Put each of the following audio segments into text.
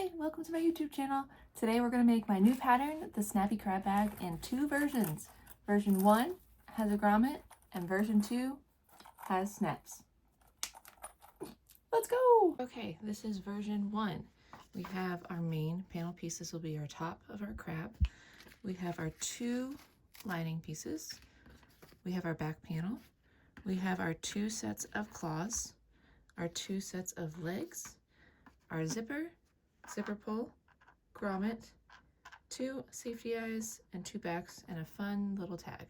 Hi, welcome to my YouTube channel. Today we're going to make my new pattern, the Snappy Crab bag, in two versions. Version 1 has a grommet and version 2 has snaps. Let's go! Okay, this is version 1. We have our main panel piece. This will be our top of our crab. We have our two lining pieces. We have our back panel. We have our two sets of claws, our two sets of legs, our zipper pull, grommet, two safety eyes, and two backs, and a fun little tag.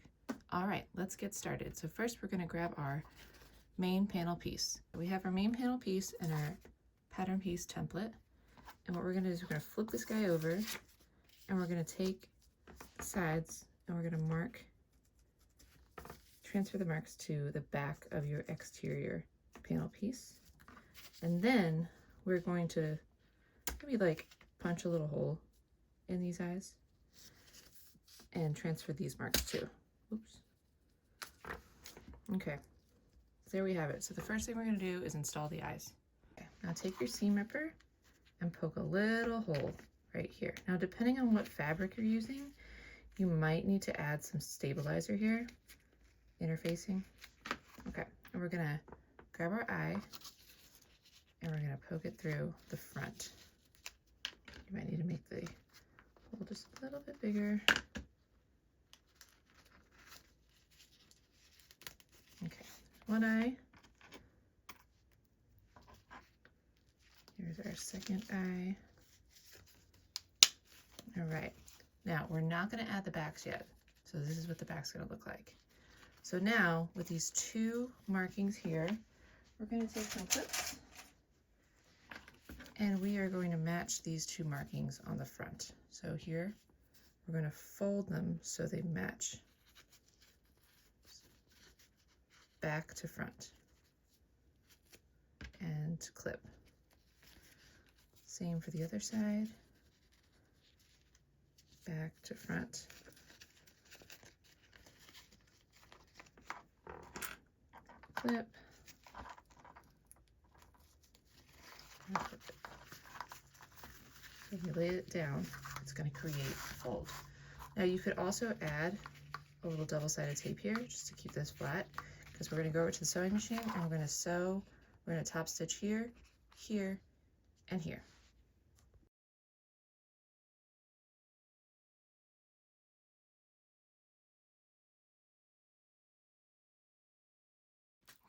All right, let's get started. So first we're going to grab our main panel piece. We have our main panel piece and our pattern piece template. And what we're going to do is we're going to flip this guy over, and we're going to take the sides and we're going to transfer the marks to the back of your exterior panel piece. And then we're going to maybe like punch a little hole in these eyes and transfer these marks too. Oops. Okay, so there we have it. So the first thing we're going to do is install the eyes. Okay, now take your seam ripper and poke a little hole right here. Now depending on what fabric you're using, you might need to add some stabilizer here, interfacing. Okay, and we're going to grab our eye and we're going to poke it through the front. You might need to make the hole just a little bit bigger. Okay, one eye. Here's our second eye. All right, now we're not going to add the backs yet. So this is what the back's going to look like. So now with these two markings here, we're going to take some clips and we are going to match these two markings on the front. So here, we're going to fold them so they match back to front and clip. Same for the other side, back to front. Clip. And clip it. When you lay it down, it's going to create a fold. Now you could also add a little double-sided tape here just to keep this flat, because we're going to go over to the sewing machine and we're going to sew. We're going to top stitch here, here, and here.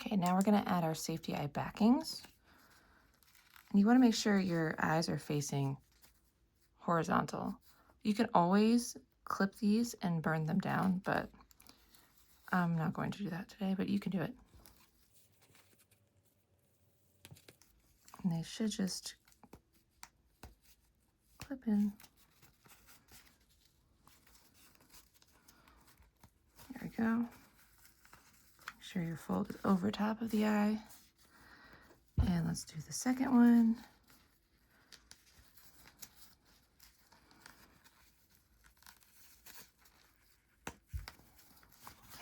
Okay, now we're going to add our safety eye backings. And you want to make sure your eyes are facing horizontal. You can always clip these and burn them down, but I'm not going to do that today, but you can do it. And they should just clip in. There we go. Make sure your fold is over top of the eye. And let's do the second one.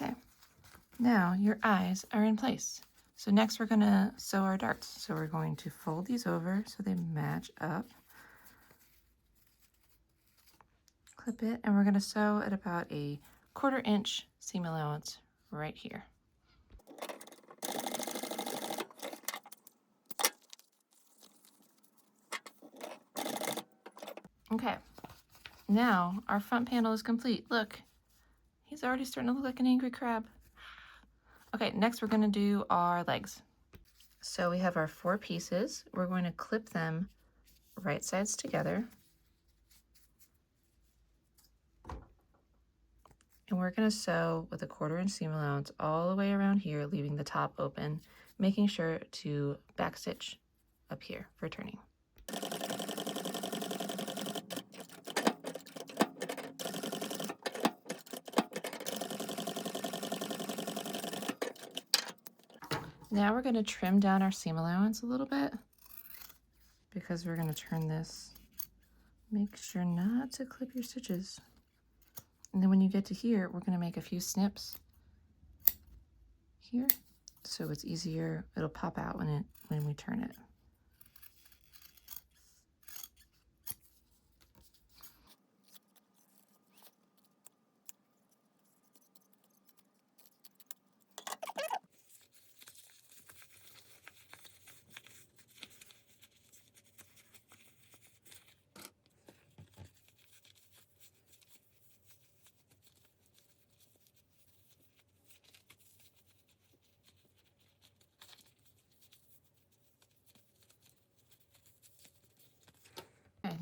Okay, now your eyes are in place. So next we're going to sew our darts. So we're going to fold these over so they match up. Clip it, and we're going to sew at about a 1/4 inch seam allowance right here. Okay, now our front panel is complete. Look, he's already starting to look like an angry crab. Okay, next we're going to do our legs. So we have our 4 pieces. We're going to clip them right sides together. And we're going to sew with a 1/4 inch seam allowance all the way around here, leaving the top open, making sure to backstitch up here for turning. Now we're going to trim down our seam allowance a little bit because we're going to turn this. Make sure not to clip your stitches. And then when you get to here, we're going to make a few snips here so it's easier. It'll pop out when we turn it.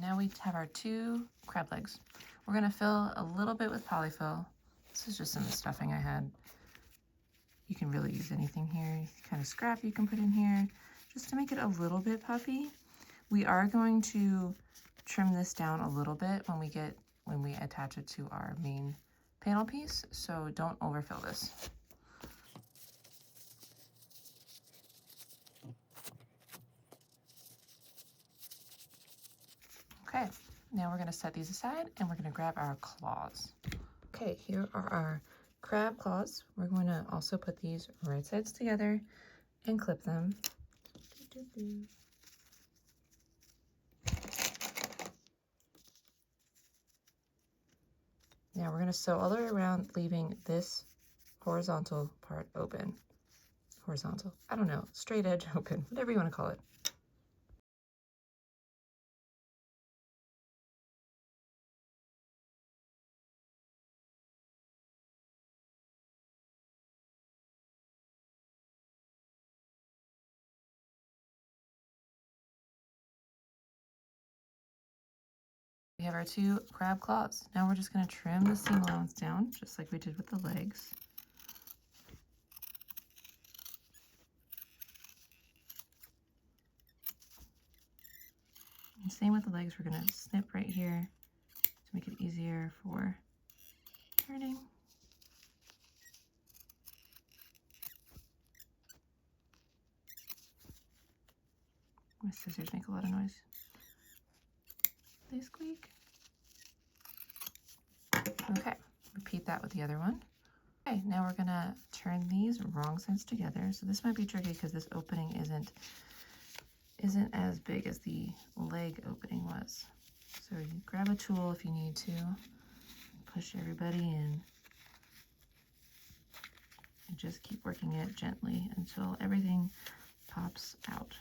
now we have our 2 crab legs. We're gonna fill a little bit with polyfill. This is just some stuffing I had. You can really use anything here. Kind of scrap you can put in here just to make it a little bit puffy. We are going to trim this down a little bit when we attach it to our main panel piece, so don't overfill this. Okay, now we're gonna set these aside and we're gonna grab our claws. Okay, here are our crab claws. We're going to also put these right sides together and clip them. Now we're going to sew all the way around, leaving this horizontal part open. Horizontal, I don't know, straight edge open, whatever you want to call it. We have our 2 crab claws. Now we're just going to trim the seam allowance down, just like we did with the legs. And same with the legs, we're going to snip right here to make it easier for turning. My scissors make a lot of noise. They squeak. Okay, repeat that with the other one. Okay, now we're gonna turn these wrong sides together. So this might be tricky because this opening isn't as big as the leg opening was. So you grab a tool if you need to, push everybody in, and just keep working it gently until everything pops out.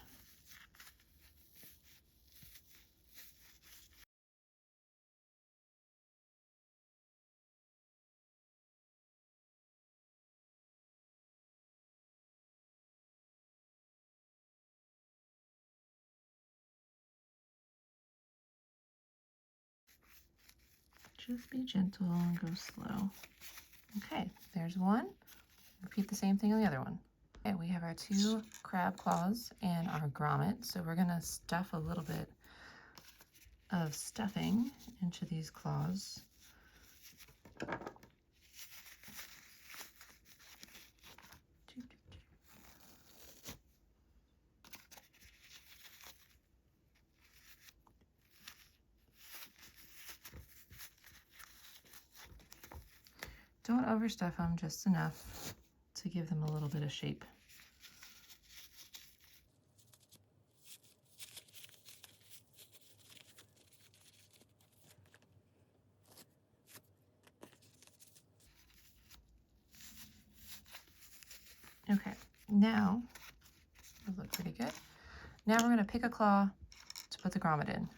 Just be gentle and go slow. Okay, there's one. Repeat the same thing on the other one. Okay, we have our 2 crab claws and our grommet. So we're gonna stuff a little bit of stuffing into these claws. Don't overstuff them, just enough to give them a little bit of shape. Okay, now, those look pretty good. Now we're gonna pick a claw to put the grommet in.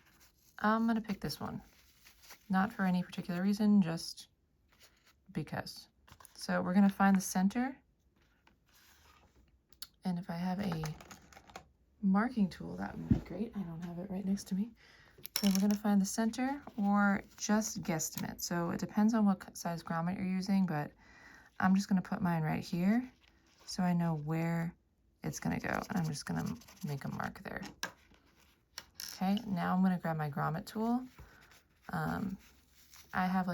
I'm gonna pick this one. Not for any particular reason, just because. So we're gonna find the center. And if I have a marking tool, that would be great. I don't have it right next to me. So we're gonna find the center or just guesstimate. So it depends on what size grommet you're using, but I'm just gonna put mine right here so I know where it's gonna go. And I'm just gonna make a mark there. Okay, now I'm gonna grab my grommet tool. I have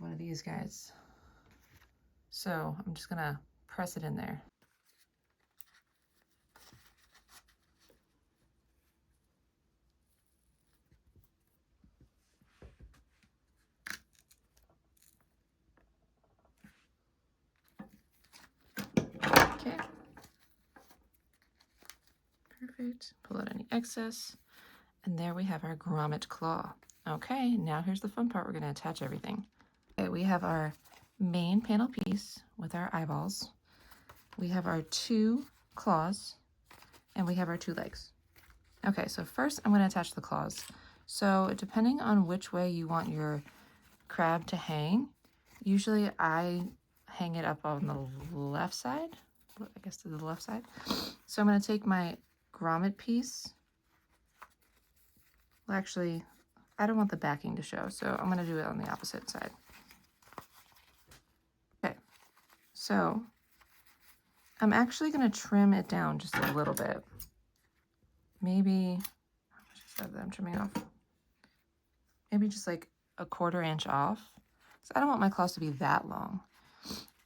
one of these guys. So I'm just gonna press it in there. Okay. Perfect. Pull out any excess. And there we have our grommet claw. Okay, now here's the fun part. We're gonna attach everything. Okay, we have our main panel piece with our eyeballs. We have our 2 claws, and we have our 2 legs. Okay, so first I'm gonna attach the claws. So depending on which way you want your crab to hang, usually I hang it up on the left side, I guess to the left side. So I'm gonna take my grommet piece Well, actually, I don't want the backing to show, so I'm going to do it on the opposite side. Okay, so I'm actually going to trim it down just a little bit. Maybe, how much is that I'm trimming off? Maybe just like a 1/4 inch off. So I don't want my claws to be that long.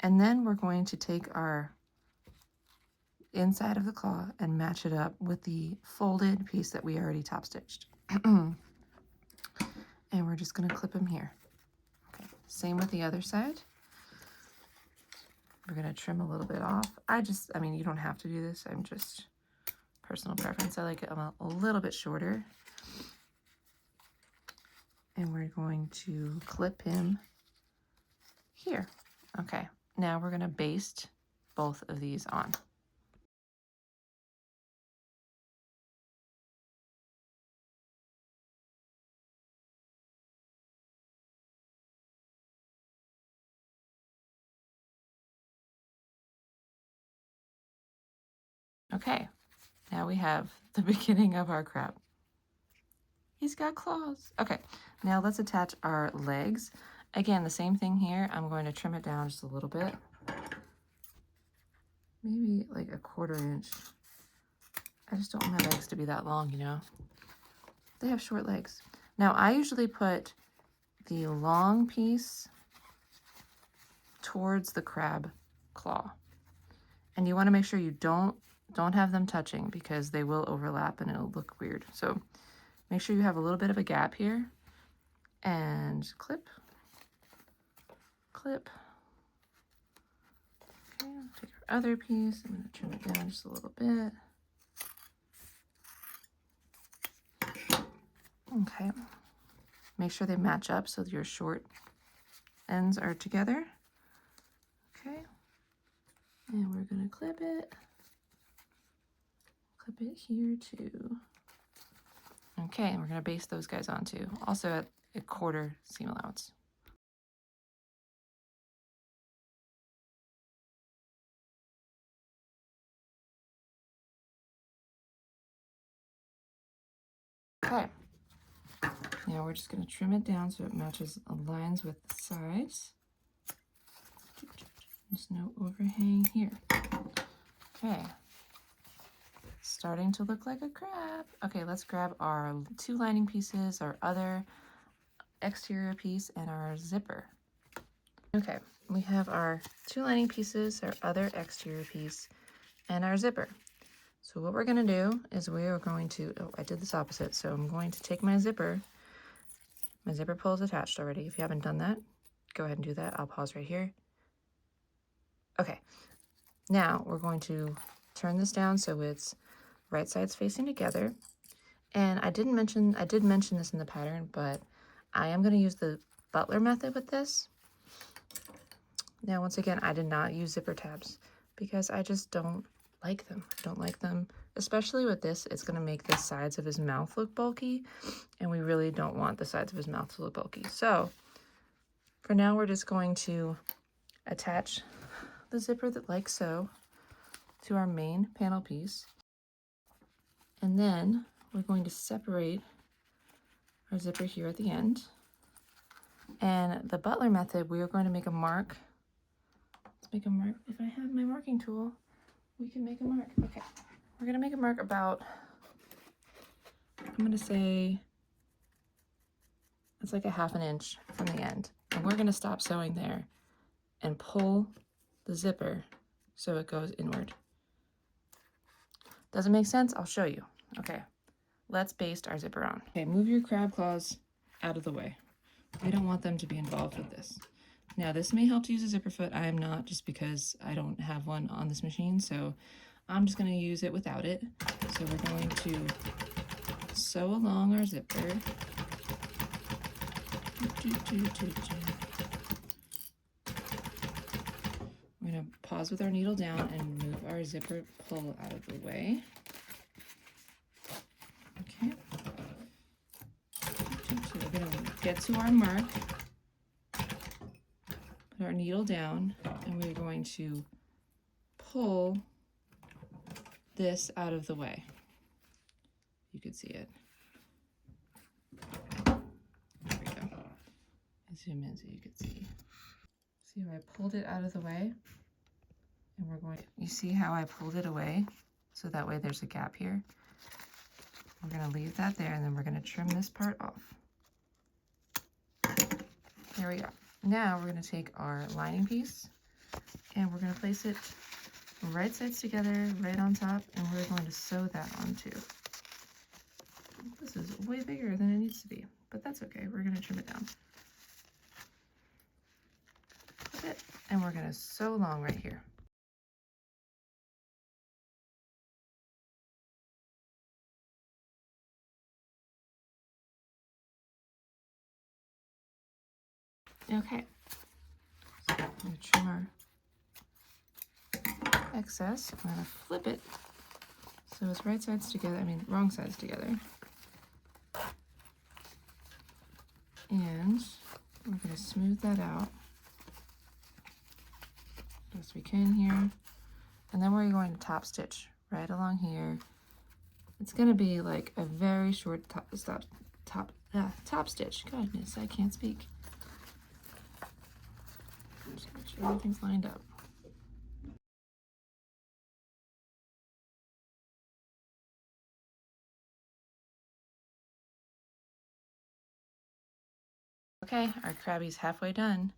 And then we're going to take our inside of the claw and match it up with the folded piece that we already top stitched. And we're just going to clip them here. Okay, same with the other side. We're going to trim a little bit off. I mean, you don't have to do this. I'm just personal preference. I like it a little bit shorter. And we're going to clip him here. Okay, now we're going to baste both of these on. Okay, now we have the beginning of our crab. He's got claws. Okay, now let's attach our legs. Again, the same thing here. I'm going to trim it down just a little bit. Maybe like a 1/4 inch. I just don't want my legs to be that long, you know. They have short legs. Now, I usually put the long piece towards the crab claw. And you want to make sure you don't have them touching because they will overlap and it'll look weird. So make sure you have a little bit of a gap here and clip, clip. Okay, I'll take our other piece. I'm going to trim it down just a little bit. Okay. Make sure they match up so that your short ends are together. Okay. And we're going to clip it. Clip it here too. Okay, and we're going to baste those guys on too. Also at a 1/4 seam allowance. Okay. Now we're just going to trim it down so it aligns with the sides. There's no overhang here. Okay. Starting to look like a crab. Okay, let's grab our 2 lining pieces, our other exterior piece, and our zipper. Okay, we have our 2 lining pieces, our other exterior piece, and our zipper. So what we're going to do is we are going to, oh, I did this opposite, so I'm going to take my zipper. My zipper pull is attached already. If you haven't done that, go ahead and do that. I'll pause right here. Okay, now we're going to turn this down so it's right sides facing together. And I did mention this in the pattern, but I am going to use the Butler method with this. Now, once again, I did not use zipper tabs because I just don't like them. I don't like them, especially with this. It's going to make the sides of his mouth look bulky, and we really don't want the sides of his mouth to look bulky. So for now, we're just going to attach the zipper like so to our main panel piece. And then we're going to separate our zipper here at the end. And the Butler method, we are going to make a mark. Let's make a mark. If I have my marking tool, we can make a mark. Okay, we're going to make a mark about, I'm going to say, it's like a 1/2 inch from the end. And we're going to stop sewing there and pull the zipper so it goes inward. Doesn't make sense? I'll show you. Okay, let's baste our zipper on. Okay, move your crab claws out of the way. We don't want them to be involved with this. Now, this may help to use a zipper foot. I am not, just because I don't have one on this machine, so I'm just going to use it without it. So we're going to sew along our zipper. We're going to pause with our needle down and move our zipper pull out of the way. Okay. So we're going to get to our mark, put our needle down, and we're going to pull this out of the way. You can see it. zoom in so you can see. See how I pulled it out of the way? And we're going to, you see how I pulled it away? So that way there's a gap here. We're going to leave that there, and then we're going to trim this part off. There we go. Now we're going to take our lining piece and we're going to place it right sides together, right on top, and we're going to sew that on too. This is way bigger than it needs to be, but that's okay. We're going to trim it down. Clip it, and we're going to sew along right here. Okay, so I'm going to trim our excess. I'm going to flip it so it's right sides together, wrong sides together. And we're going to smooth that out as we can here. And then we're going to top stitch right along here. It's going to be like a very short top stitch. Goodness, I can't speak. Just make sure everything's lined up. Okay, our Krabby's halfway done.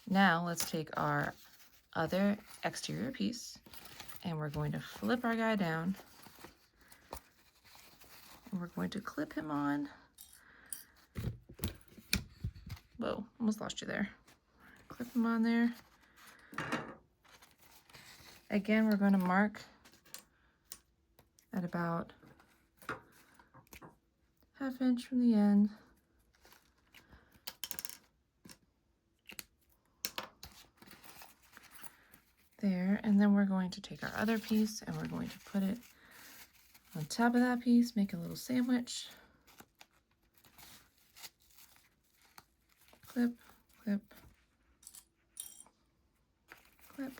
Now let's take our other exterior piece and we're going to flip our guy down. And we're going to clip him on. Whoa, almost lost you there. Clip him on there. Again, we're going to mark at about 1/2 inch from the end. There, and then we're going to take our other piece and we're going to put it on top of that piece, make a little sandwich. Clip, clip, clip.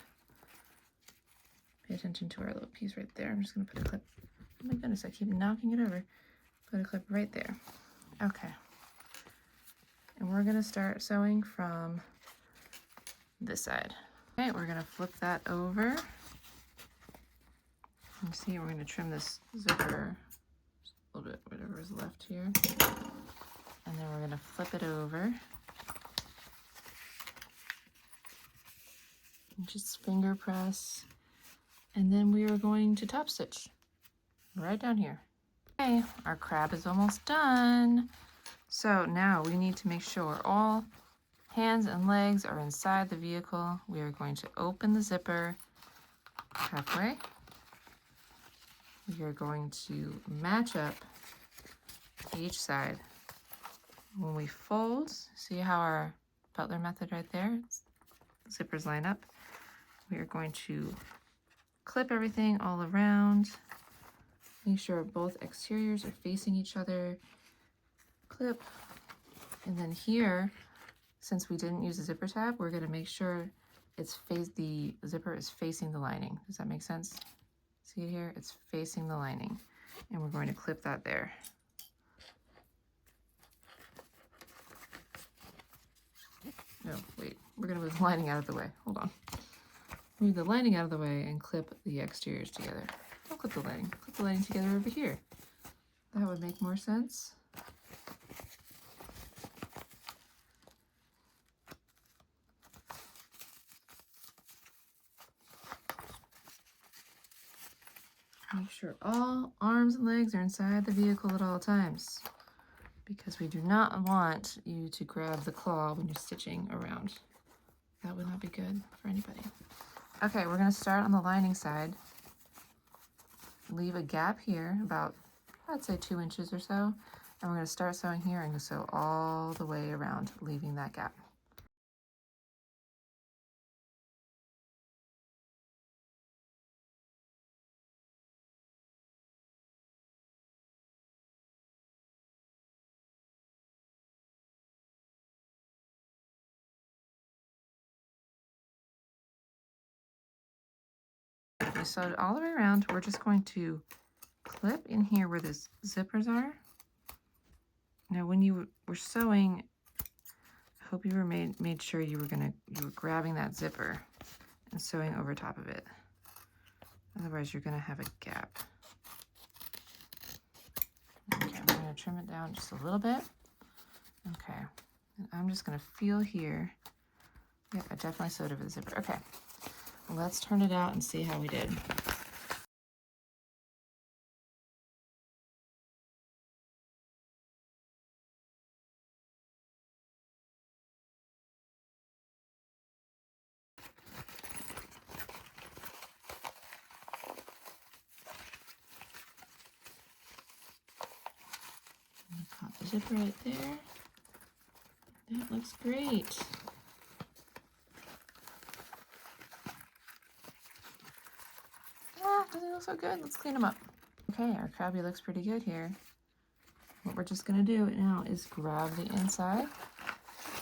Pay attention to our little piece right there. I'm just going to put a clip. Oh my goodness, I keep knocking it over. Put a clip right there. Okay. And we're going to start sewing from this side. Okay, we're going to flip that over. You see, we're going to trim this zipper a little bit, whatever is left here. And then we're going to flip it over. And just finger press. And then we are going to top stitch right down here. Okay, our crab is almost done. So now we need to make sure all hands and legs are inside the vehicle. We are going to open the zipper halfway. We are going to match up each side. When we fold, see how our Butler method right there? Zippers line up. We are going to clip everything all around. Make sure both exteriors are facing each other. Clip. And then here, since we didn't use a zipper tab, we're going to make sure the zipper is facing the lining. Does that make sense? See it here? It's facing the lining. And we're going to clip that there. No, wait. We're going to move the lining out of the way. Hold on. Move the lining out of the way and clip the exteriors together. Don't clip the lining. Clip the lining together over here. That would make more sense. Make sure all arms and legs are inside the vehicle at all times, because we do not want you to grab the claw when you're stitching around. That would not be good for anybody. Okay, we're going to start on the lining side. Leave a gap here, about, I'd say 2 inches or so. And we're going to start sewing here and sew all the way around, leaving that gap. We sewed all the way around. We're just going to clip in here where the zippers are. Now when you were sewing hope you made sure you were grabbing that zipper and sewing over top of it. Otherwise, you're gonna have a gap. Okay, I'm gonna trim it down just a little bit. Okay, and I'm just gonna feel here. Yep, I definitely sewed over the zipper. Okay, well, let's turn it out and see how we did. Pop the zipper right there. That looks great. Ah, doesn't look so good. Let's clean them up. Okay, our crabby looks pretty good here. What we're just gonna do now is grab the inside,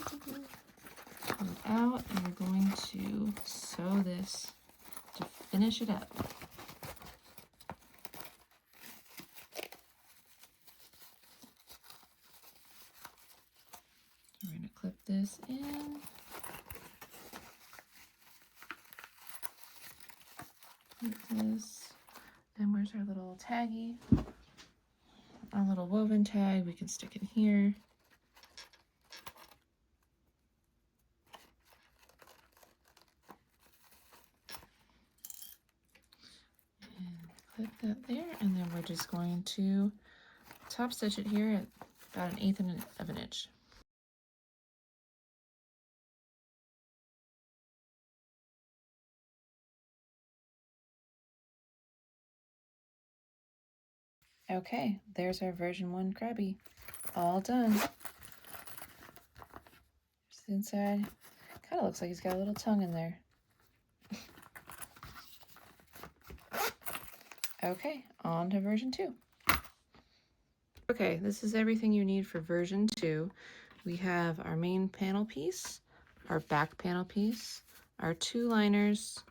pull it out, and we're going to sew this to finish it up. We're gonna clip this in. Clip this. And where's our little taggy? Our little woven tag, we can stick in here. And clip that there, and then we're just going to top stitch it here at about 1/8 of an inch. Okay, there's our version 1 crabby, all done. Just inside, kind of looks like he's got a little tongue in there. Okay, on to version 2. Okay, this is everything you need for version 2. We have our main panel piece, our back panel piece, our 2 liners,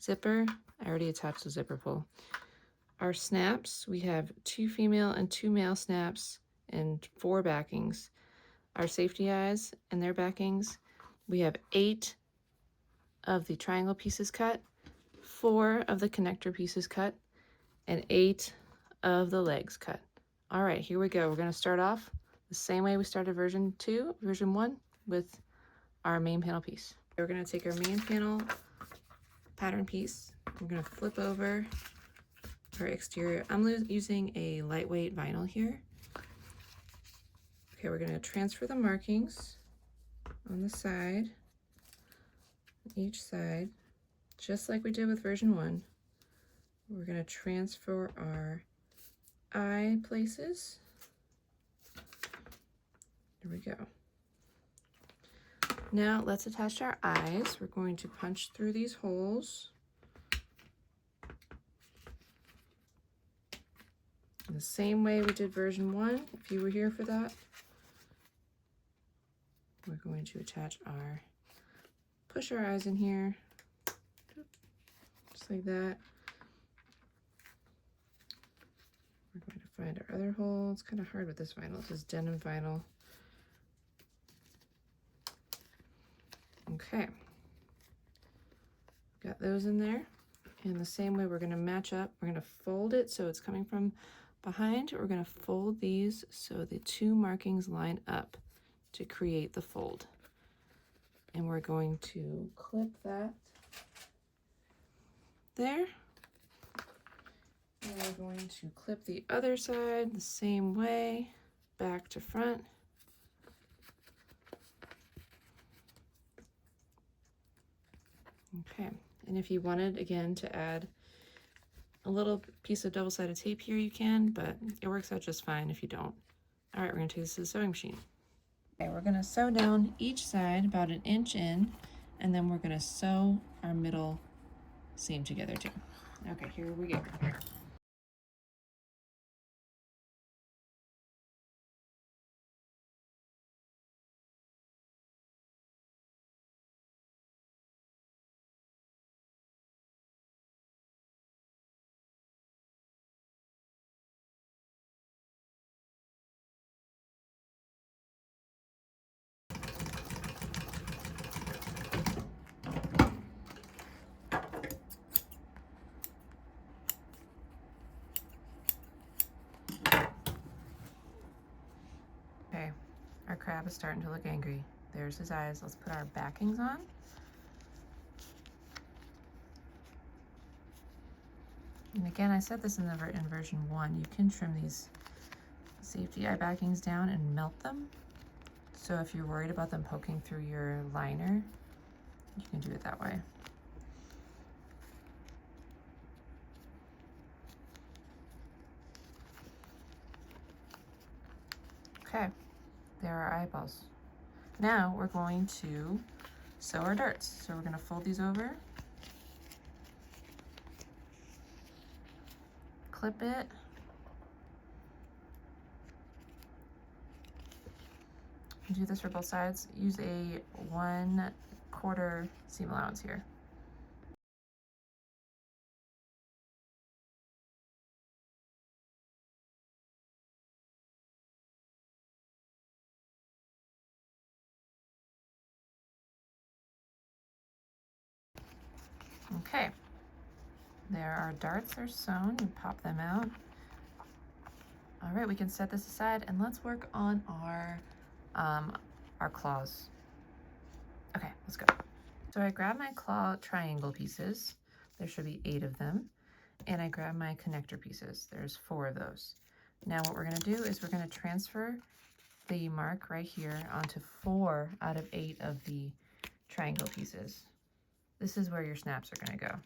zipper, I already attached the zipper pull. Our snaps, we have 2 female and 2 male snaps and 4 backings. Our safety eyes and their backings, we have 8 of the triangle pieces cut, 4 of the connector pieces cut, and 8 of the legs cut. All right, here we go. We're going to start off the same way we started version 1 with our main panel piece. We're going to take our main panel pattern piece. We're going to flip over our exterior. I'm using a lightweight vinyl here. Okay, we're going to transfer the markings on the side, each side, just like we did with version 1. We're going to transfer our eye places. There we go. Now let's attach our eyes. We're going to punch through these holes. In the same way we did version 1, if you were here for that. We're going to attach push our eyes in here, just like that. We're going to find our other hole. It's kind of hard with this vinyl. This is denim vinyl. Okay. Got those in there. And the same way we're going to match up. We're going to fold it so it's coming from behind. We're going to fold these so the 2 markings line up to create the fold. And we're going to clip that there. And we're going to clip the other side the same way, back to front. Okay, and if you wanted, again, to add a little piece of double-sided tape here, you can, but it works out just fine if you don't. All right, we're gonna take this to the sewing machine. Okay, we're gonna sew down each side about 1 inch in, and then we're gonna sew our middle seam together too. Okay, here we go. crab is starting to look angry. There's his eyes. Let's put our backings on. And again, I said this in version 1, you can trim these safety eye backings down and melt them. So if you're worried about them poking through your liner, you can do it that way. Okay, there are our eyeballs. Now we're going to sew our darts. So we're going to fold these over, clip it, do this for both sides. Use a 1/4 seam allowance here. Okay, there our darts are sewn. You pop them out. All right, we can set this aside and let's work on our claws. Okay, let's go. So I grabbed my claw triangle pieces. There should be 8 of them. And I grabbed my connector pieces. There's 4 of those. Now what we're gonna do is we're gonna transfer the mark right here onto 4 out of 8 of the triangle pieces. This is where your snaps are gonna go.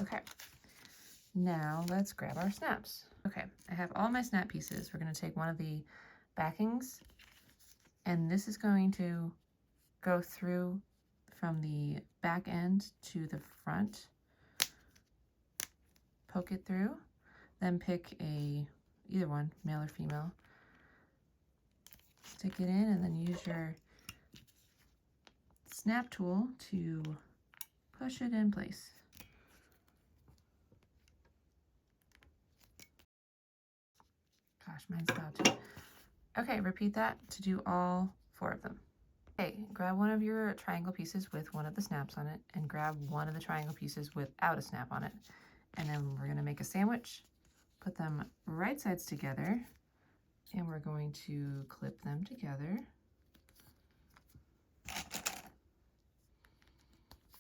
Okay, now let's grab our snaps. Okay, I have all my snap pieces. We're gonna take one of the backings, and this is going to go through from the back end to the front. Poke it through, then pick either one, male or female. Stick it in and then use your snap tool to push it in place. Gosh, mine's about to. Okay, repeat that to do all 4 of them. Okay, grab one of your triangle pieces with one of the snaps on it and grab one of the triangle pieces without a snap on it. And then we're gonna make a sandwich, put them right sides together, and we're going to clip them together.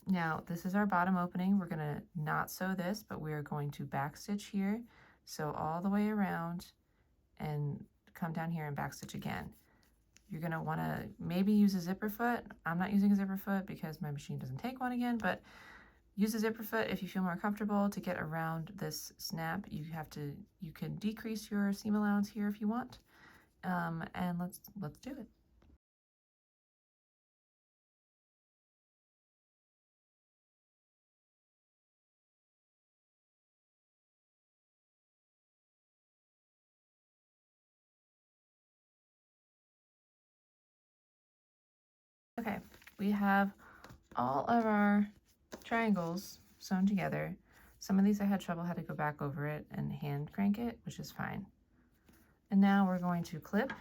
Now, this is our bottom opening. We're gonna not sew this, but we're going to backstitch here, sew all the way around, and come down here and backstitch again. You're gonna wanna maybe use a zipper foot. I'm not using a zipper foot because my machine doesn't take one again, but use a zipper foot if you feel more comfortable to get around this snap. You can decrease your seam allowance here if you want. And let's do it. Okay, we have all of our triangles sewn together. Some of these I had to go back over it and hand crank it, which is fine. And now we're going to clip,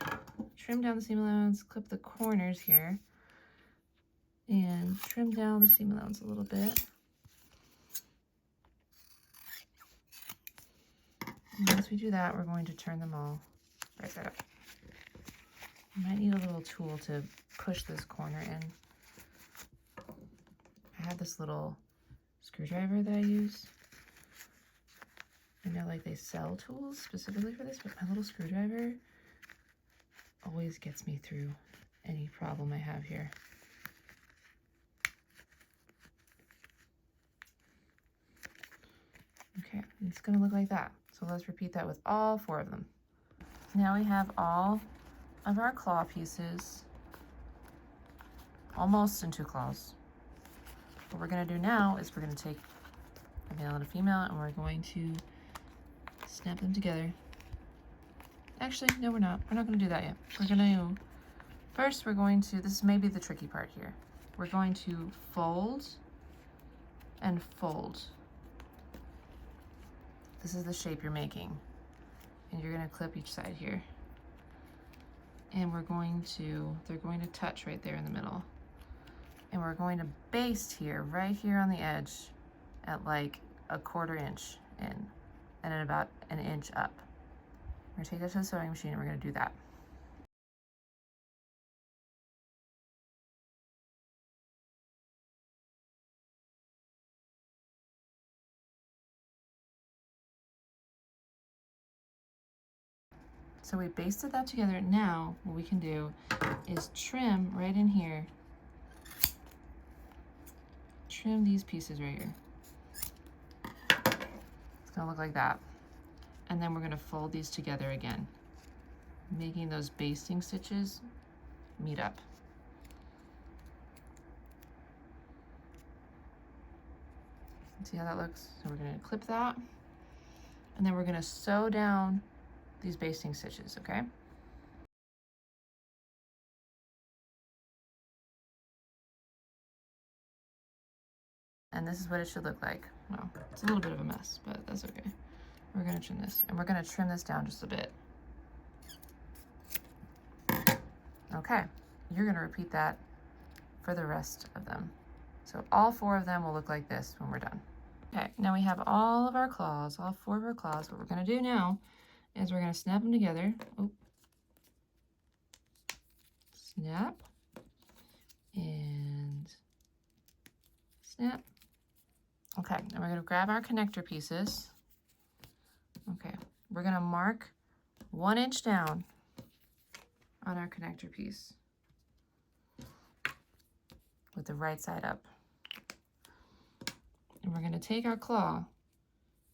trim down the seam allowance, clip the corners here, and trim down the seam allowance a little bit. And once we do that, we're going to turn them all right side up. You might need a little tool to push this corner in. I have this little screwdriver that I use. I know like they sell tools specifically for this, but my little screwdriver always gets me through any problem I have here. Okay, it's gonna look like that. So let's repeat that with all 4 of them. Now we have all of our claw pieces almost into claws. What we're gonna do now is we're gonna take a male and a female and we're going to snap them together. Actually, no, we're not. We're not gonna do that yet. First we're going to, this may be the tricky part here. We're going to fold and fold. This is the shape you're making. And you're gonna clip each side here. and they're going to touch right there in the middle. And we're going to baste here, right here on the edge at like a 1/4 inch in and then about an inch up. We're gonna take that to the sewing machine and we're gonna do that. So we basted that together. Now what we can do is trim right in here. Trim these pieces right here. It's gonna look like that. And then we're gonna fold these together again, making those basting stitches meet up. See how that looks? So we're gonna clip that, and then we're gonna sew down these basting stitches, okay? And this is what it should look like. Well, it's a little bit of a mess, but that's okay. We're gonna trim this, and we're gonna trim this down just a bit. Okay, you're gonna repeat that for the rest of them. So all 4 of them will look like this when we're done. Okay, now we have all of our claws, all 4 of our claws. What we're gonna do now is we're gonna snap them together. Oh. Snap. And snap. Okay, and we're gonna grab our connector pieces. Okay, we're gonna mark 1 inch down on our connector piece with the right side up. And we're gonna take our claw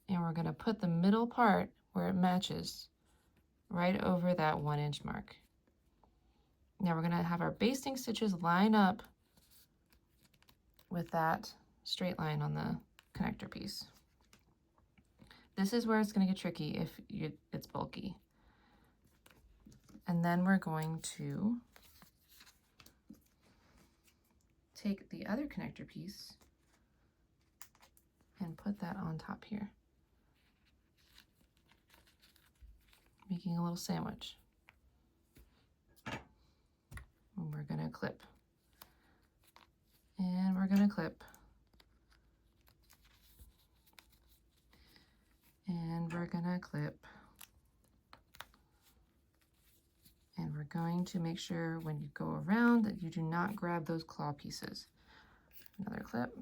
and we're gonna put the middle part where it matches right over that 1 inch mark. Now we're gonna have our basting stitches line up with that straight line on the connector piece. This is where it's gonna get tricky if it's bulky. And then we're going to take the other connector piece and put that on top here, making a little sandwich. And we're gonna clip. And we're gonna clip. And we're gonna clip. And we're going to make sure when you go around that you do not grab those claw pieces. Another clip.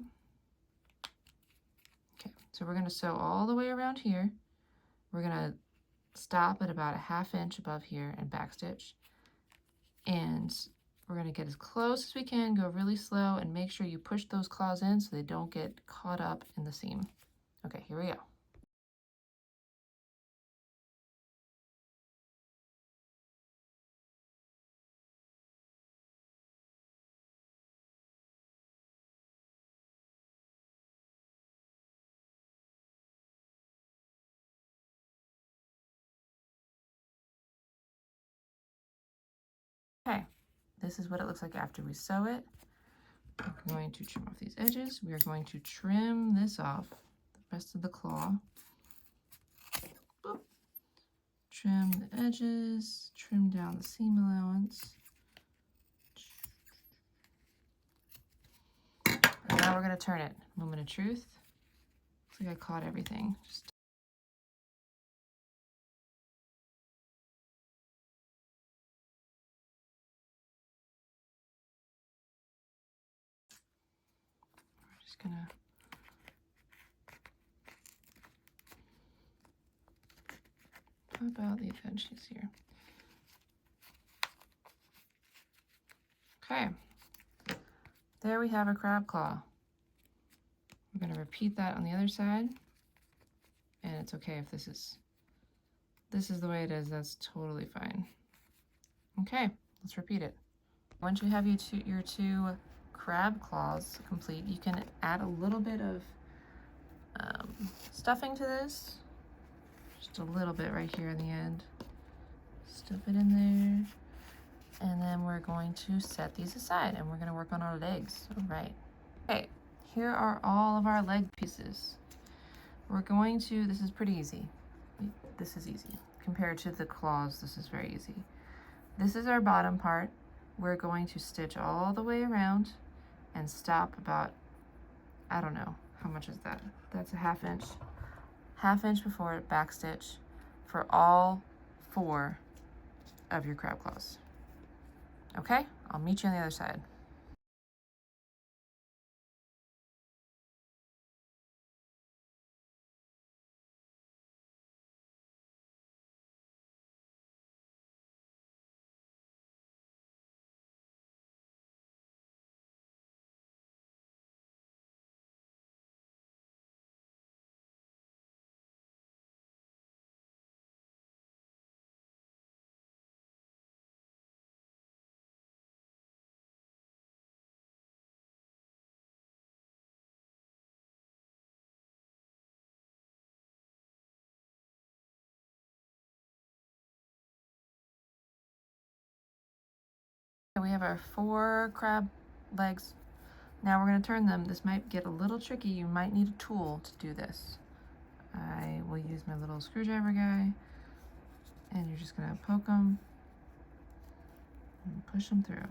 Okay, so we're gonna sew all the way around here. We're gonna stop at about a 1/2 inch above here and backstitch. And we're gonna get as close as we can, go really slow, and make sure you push those claws in so they don't get caught up in the seam. Okay, here we go. Okay, this is what it looks like after we sew it. We're going to trim off these edges. We are going to trim this off, the rest of the claw. Boop. Trim the edges, trim down the seam allowance. And now we're going to turn it. Moment of truth. Looks like I caught everything. Just gonna pop out the edges here. Okay, there we have a crab claw. We're gonna repeat that on the other side, and it's okay if this is the way it is. That's totally fine. Okay, let's repeat it. Once you have your two crab claws complete, you can add a little bit of stuffing to this. Just a little bit right here in the end. Stuff it in there. And then we're going to set these aside and we're going to work on our legs. All right. Okay, here are all of our leg pieces. We're going to, this is pretty easy. This is easy. Compared to the claws, this is very easy. This is our bottom part. We're going to stitch all the way around and stop about, I don't know, how much is that? That's a half inch before back stitch for all 4 of your crab claws. Okay, I'll meet you on the other side. We have our 4 crab legs. Now we're going to turn them. This might get a little tricky. You might need a tool to do this. I will use my little screwdriver guy, and you're just going to poke them and push them through.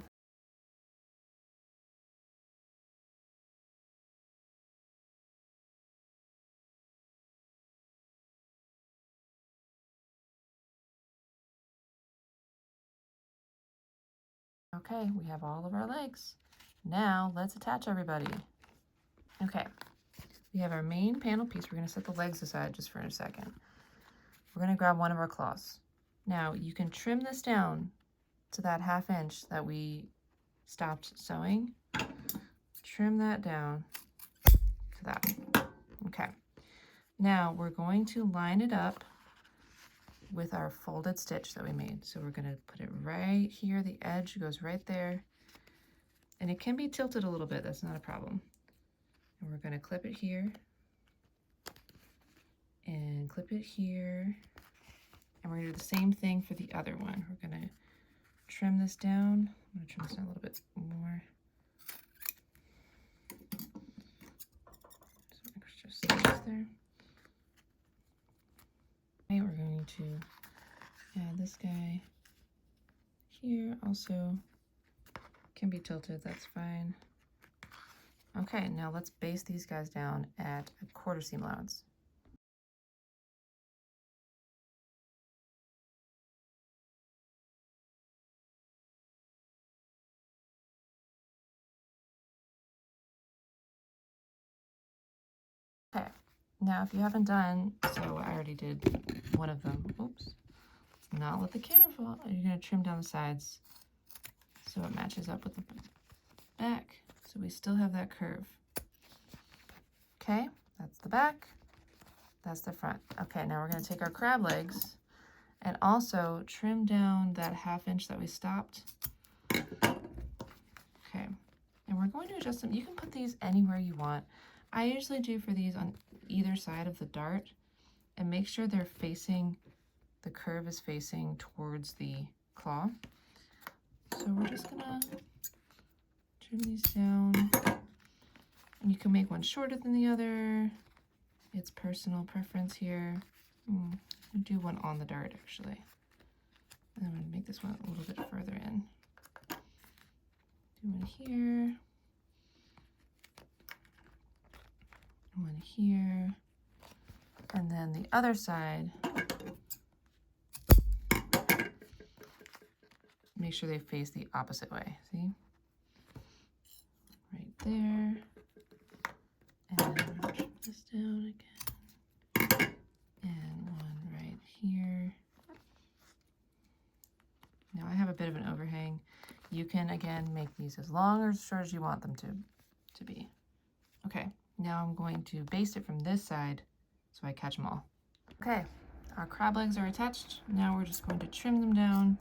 Okay, we have all of our legs. Now let's attach everybody. Okay, we have our main panel piece. We're going to set the legs aside just for a second. We're going to grab one of our claws. Now you can trim this down to that ½ inch that we stopped sewing. Trim that down to that. Okay, now we're going to line it up with our folded stitch that we made. So we're going to put it right here. The edge goes right there. And it can be tilted a little bit. That's not a problem. And we're going to clip it here. And clip it here. And we're going to do the same thing for the other one. We're going to trim this down. I'm going to trim this down a little bit more. Some extra stitches there. Okay, we're going to add this guy here. Also can be tilted, that's fine. Okay, now let's base these guys down at a 1/4 seam allowance. Okay, now if you haven't done, so I already did one of them. Oops, let's not let the camera fall. You're gonna trim down the sides so it matches up with the back. So we still have that curve. Okay, that's the back, that's the front. Okay, now we're gonna take our crab legs and also trim down that ½ inch that we stopped. Okay, and we're going to adjust them. You can put these anywhere you want. I usually do for these on either side of the dart, and make sure they're facing, the curve is facing towards the claw. So we're just gonna trim these down. And you can make one shorter than the other. It's personal preference here. I'm gonna do one on the dart actually. And I'm gonna make this one a little bit further in. Do one here. One here. And then the other side, make sure they face the opposite way. See? Right there. And trim this down again. And one right here. Now I have a bit of an overhang. You can again make these as long or as short as you want them to be. Okay, now I'm going to baste it from this side so I catch them all. Okay, our crab legs are attached. Now we're just going to trim them down.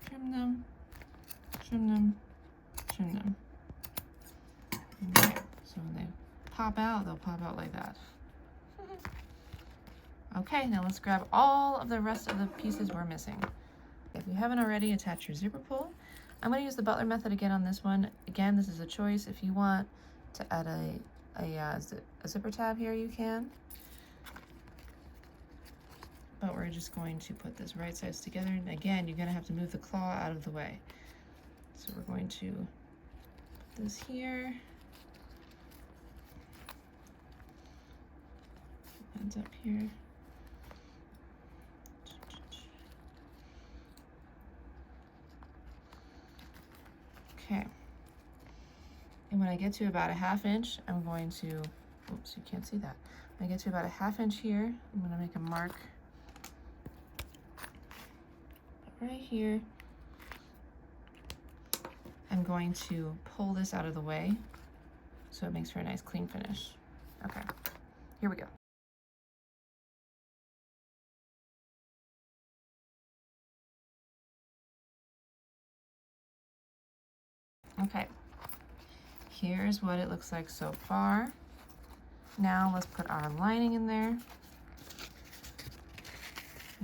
Trim them, trim them, trim them. Okay, so when they pop out, they'll pop out like that. Okay, now let's grab all of the rest of the pieces we're missing. If you haven't already, attach your zipper pull. I'm going to use the Butler method again on this one. Again, this is a choice. If you want to add a zipper tab here, you can. but we're just going to put this right sides together. And again, you're gonna have to move the claw out of the way. So we're going to put this here. Ends up here. Okay. And when I get to about a 1/2 inch, I'm going to, oops, you can't see that. When I get to about a 1/2 inch here, I'm gonna make a mark right here. I'm going to pull this out of the way so it makes for a nice clean finish. Okay, here we go. Okay, here's what it looks like so far. Now let's put our lining in there.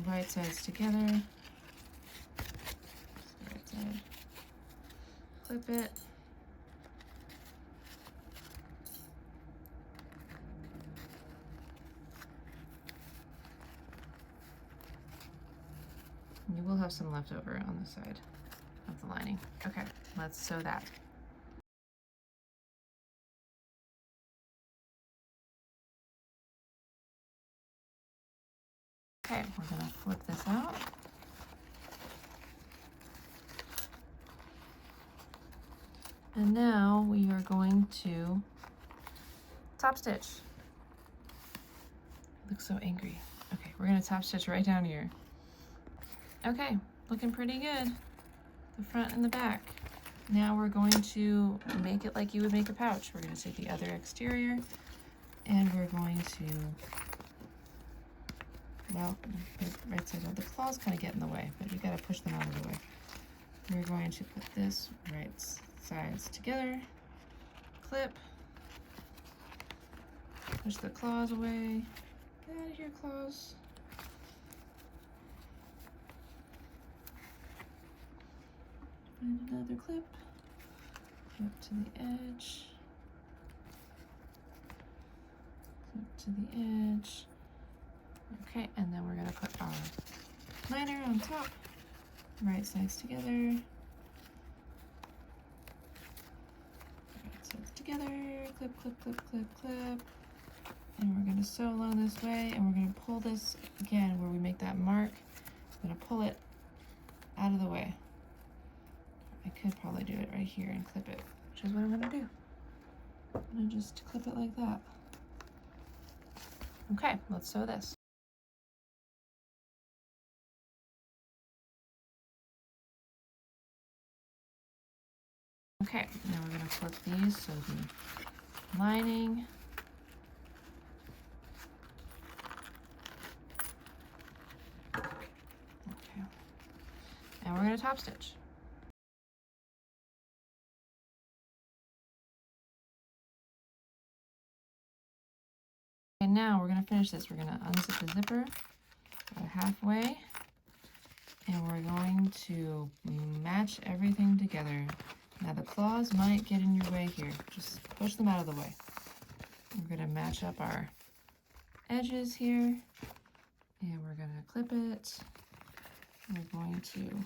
Right sides together. Right side. Clip it. You will have some left over on the side of the lining. Okay, let's sew that. Okay, we're gonna flip this out. And now we are going to top stitch. Looks so angry. Okay, we're gonna top stitch right down here. Okay, looking pretty good. The front and the back. Now we're going to make it like you would make a pouch. We're gonna take the other exterior and we're going to, well, right side of the claws kind of get in the way, but you gotta push them out of the way. We're going to put this right sides together, clip, push the claws away, get out of here, claws. Find another clip, up to the edge, up to the edge. Okay, and then we're gonna put our liner on top, right sides together, right sides together, clip, clip, clip, clip, clip. And we're gonna sew along this way, and we're gonna pull this again where we make that mark. I'm gonna pull it out of the way. I could probably do it right here and clip it, which is what I'm gonna do. I'm gonna just clip it like that. Okay, let's sew this. Okay, now we're gonna flip these so the lining okay, and we're gonna top stitch. And now we're gonna finish this. We're gonna unzip the zipper about halfway, and we're going to match everything together. Now the claws might get in your way here. Just push them out of the way. We're gonna match up our edges here, and we're gonna clip it. We're going to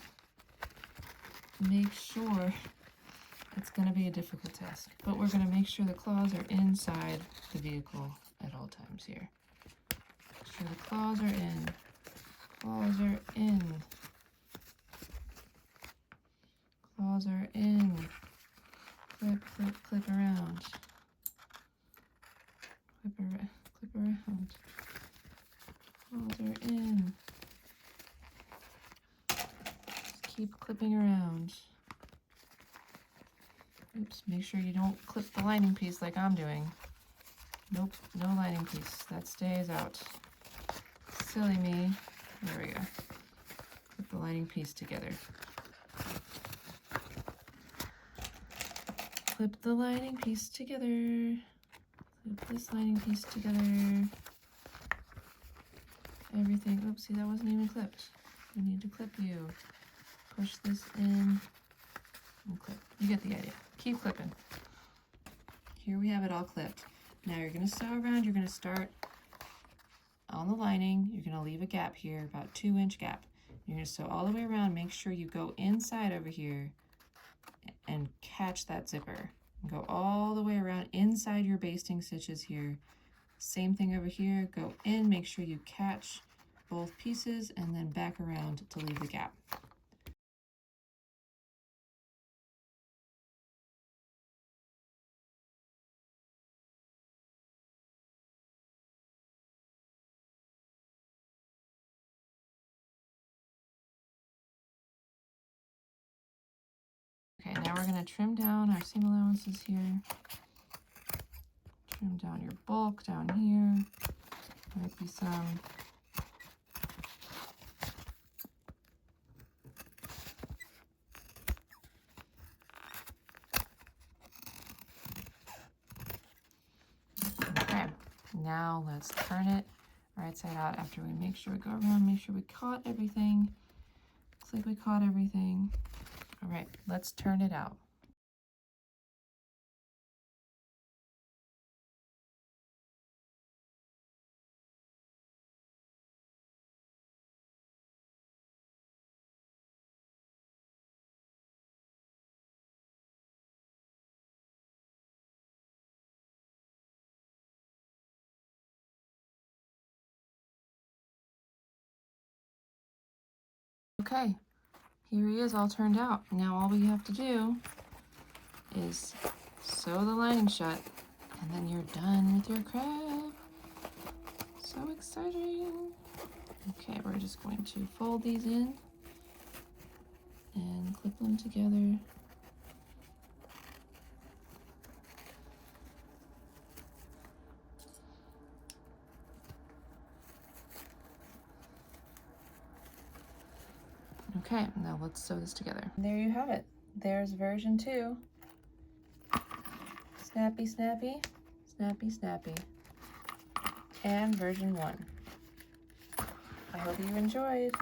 make sure, it's gonna be a difficult task, but we're gonna make sure the claws are inside the vehicle at all times here. Make sure the claws are in. Claws are in. Claws are in. Clip, clip, clip around. Clip around. Claws are in. Just keep clipping around. Oops, make sure you don't clip the lining piece like I'm doing. Nope, no lining piece. That stays out. Silly me. There we go. Put the lining piece together. Clip the lining piece together. Clip this lining piece together. Everything. Oops, see, that wasn't even clipped. We need to clip you. Push this in and clip. You get the idea. Keep clipping. Here we have it all clipped. Now you're going to sew around. You're going to start on the lining, you're going to leave a gap here, about 2-inch gap. You're going to sew all the way around. Make sure you go inside over here and catch that zipper. Go all the way around inside your basting stitches here. Same thing over here. Go in, make sure you catch both pieces, and then back around to leave the gap. Okay, now we're going to trim down our seam allowances here. Trim down your bulk down here. Might be some. Okay, now let's turn it right side out after we make sure we go around, make sure we caught everything. Looks like we caught everything. All right, let's turn it out. Okay, here he is all turned out. Now all we have to do is sew the lining shut, and then you're done with your crab. So exciting. Okay, we're just going to fold these in and clip them together. Okay, now let's sew this together. There you have it. There's version 2. Snappy, snappy, snappy, snappy. And version 1. I hope you enjoyed.